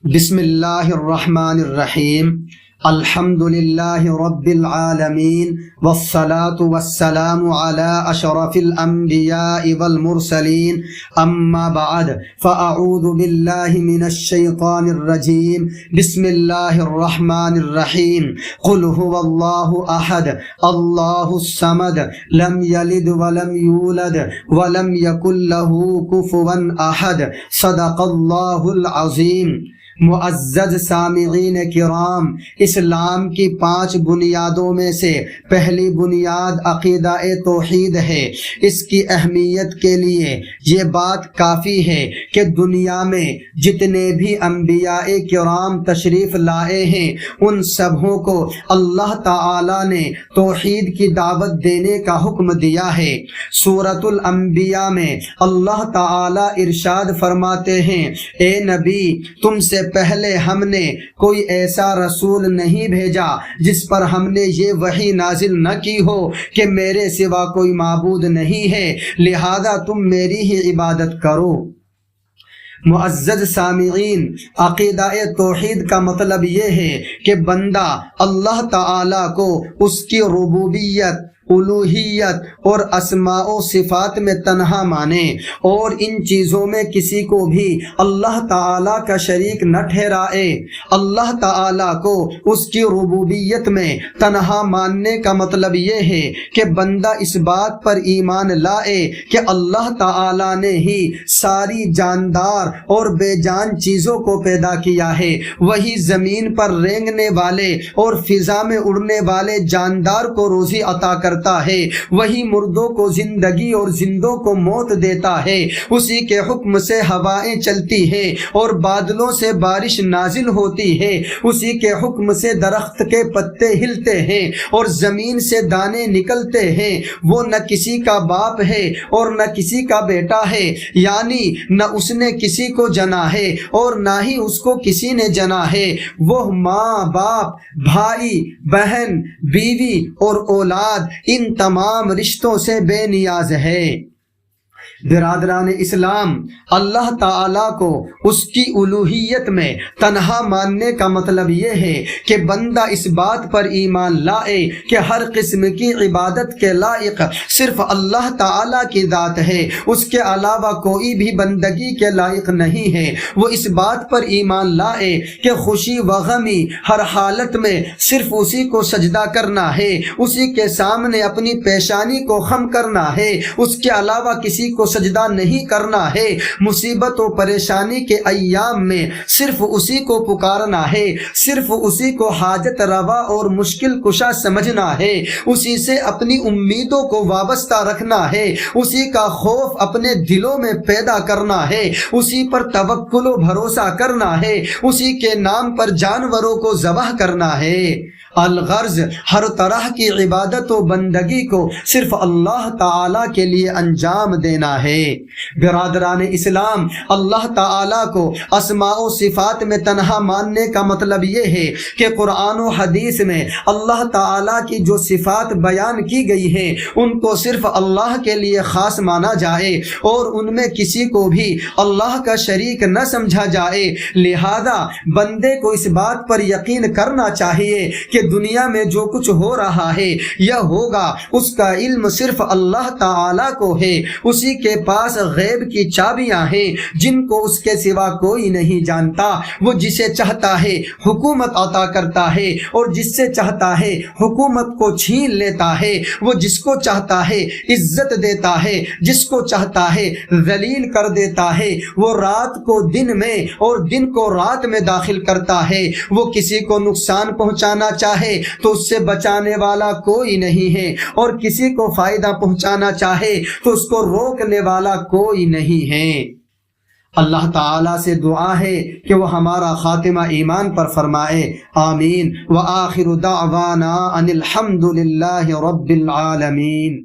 بسم اللہ الرحمن الرحیم الحمد للہ رب العالمین والصلاة والسلام علی اشرف الانبیاء والمرسلین اما بعد فاعوذ باللہ من الشیطان الرجیم بسم اللہ الرحمن الرحیم قل هو اللہ احد اللہ الصمد لم یلد ولم یولد ولم یکن له کفوا احد صدق اللہ العظیم۔ معزز سامعین کرام، اسلام کی 5 بنیادوں میں سے پہلی بنیاد عقیدہ توحید ہے۔ اس کی اہمیت کے لیے یہ بات کافی ہے کہ دنیا میں جتنے بھی انبیاء کرام تشریف لائے ہیں ان سبوں کو اللہ تعالی نے توحید کی دعوت دینے کا حکم دیا ہے۔ سورۃ الانبیاء میں اللہ تعالی ارشاد فرماتے ہیں، اے نبی، تم سے پہلے ہم نے کوئی ایسا رسول نہیں بھیجا جس پر ہم نے یہ وحی نازل نہ کی ہو کہ میرے سوا کوئی معبود نہیں ہے، لہذا تم میری ہی عبادت کرو۔ معزز سامعین، عقیدہ توحید کا مطلب یہ ہے کہ بندہ اللہ تعالی کو اس کی ربوبیت، الوہیت اور اسماء و صفات میں تنہا مانے اور ان چیزوں میں کسی کو بھی اللہ تعالی کا شریک نہ ٹھہرائے۔ اللہ تعالی کو اس کی ربوبیت میں تنہا ماننے کا مطلب یہ ہے کہ بندہ اس بات پر ایمان لائے کہ اللہ تعالی نے ہی ساری جاندار اور بے جان چیزوں کو پیدا کیا ہے، وہی زمین پر رینگنے والے اور فضا میں اڑنے والے جاندار کو روزی عطا کرتا ہے، وہی مردوں کو زندگی اور زندوں کو موت دیتا ہے، اسی کے حکم سے ہوائیں چلتی ہیں اور بادلوں سے بارش نازل ہوتی ہے، اسی کے حکم سے درخت کے پتے ہلتے ہیں اور زمین سے دانے نکلتے ہیں۔ وہ نہ کسی کا باپ ہے اور نہ کسی کا بیٹا ہے، یعنی نہ اس نے کسی کو جنا ہے اور نہ ہی اس کو کسی نے جنا ہے۔ وہ ماں، باپ، بھائی، بہن، بیوی اور اولاد، ان تمام رشتوں سے بے نیاز ہے۔ برادران اسلام، اللہ تعالیٰ کو اس کی الوہیت میں تنہا ماننے کا مطلب یہ ہے کہ بندہ اس بات پر ایمان لائے کہ ہر قسم کی عبادت کے لائق صرف اللہ تعالیٰ کی ذات ہے، اس کے علاوہ کوئی بھی بندگی کے لائق نہیں ہے۔ وہ اس بات پر ایمان لائے کہ خوشی و غمی ہر حالت میں صرف اسی کو سجدہ کرنا ہے، اسی کے سامنے اپنی پیشانی کو خم کرنا ہے، اس کے علاوہ کسی کو سجدہ نہیں کرنا ہے۔ مصیبت و پریشانی کے ایام میں صرف اسی کو پکارنا ہے، صرف اسی کو حاجت روا اور مشکل کشا سمجھنا ہے، اسی سے اپنی امیدوں کو وابستہ رکھنا ہے، اسی کا خوف اپنے دلوں میں پیدا کرنا ہے، اسی پر توکل و بھروسہ کرنا ہے، اسی کے نام پر جانوروں کو ذبح کرنا ہے۔ الغرض ہر طرح کی عبادت و بندگی کو صرف اللہ تعالیٰ کے لیے انجام دینا ہے۔ برادران اسلام، اللہ تعالیٰ کو اسماء و صفات میں تنہا ماننے کا مطلب یہ ہے کہ قرآن و حدیث میں اللہ تعالیٰ کی جو صفات بیان کی گئی ہیں ان کو صرف اللہ کے لیے خاص مانا جائے اور ان میں کسی کو بھی اللہ کا شریک نہ سمجھا جائے۔ لہذا بندے کو اس بات پر یقین کرنا چاہیے کہ دنیا میں جو کچھ ہو رہا ہے یا ہوگا اس کا علم صرف اللہ تعالی کو ہے، اسی کے پاس غیب کی چابیاں ہیں جن کو اس کے سوا کوئی نہیں جانتا۔ وہ جسے چاہتا ہے حکومت عطا کرتا ہے اور جس سے چاہتا ہے حکومت کو چھین لیتا ہے، وہ جس کو چاہتا ہے عزت دیتا ہے، جس کو چاہتا ہے ذلیل کر دیتا ہے، وہ رات کو دن میں اور دن کو رات میں داخل کرتا ہے، وہ کسی کو نقصان پہنچانا چاہے تو اس سے بچانے والا کوئی نہیں ہے اور کسی کو فائدہ پہنچانا چاہے تو اس کو روکنے والا کوئی نہیں ہے۔ اللہ تعالیٰ سے دعا ہے کہ وہ ہمارا خاتمہ ایمان پر فرمائے، آمین۔ وآخر دعوانا ان الحمد للہ رب العالمین۔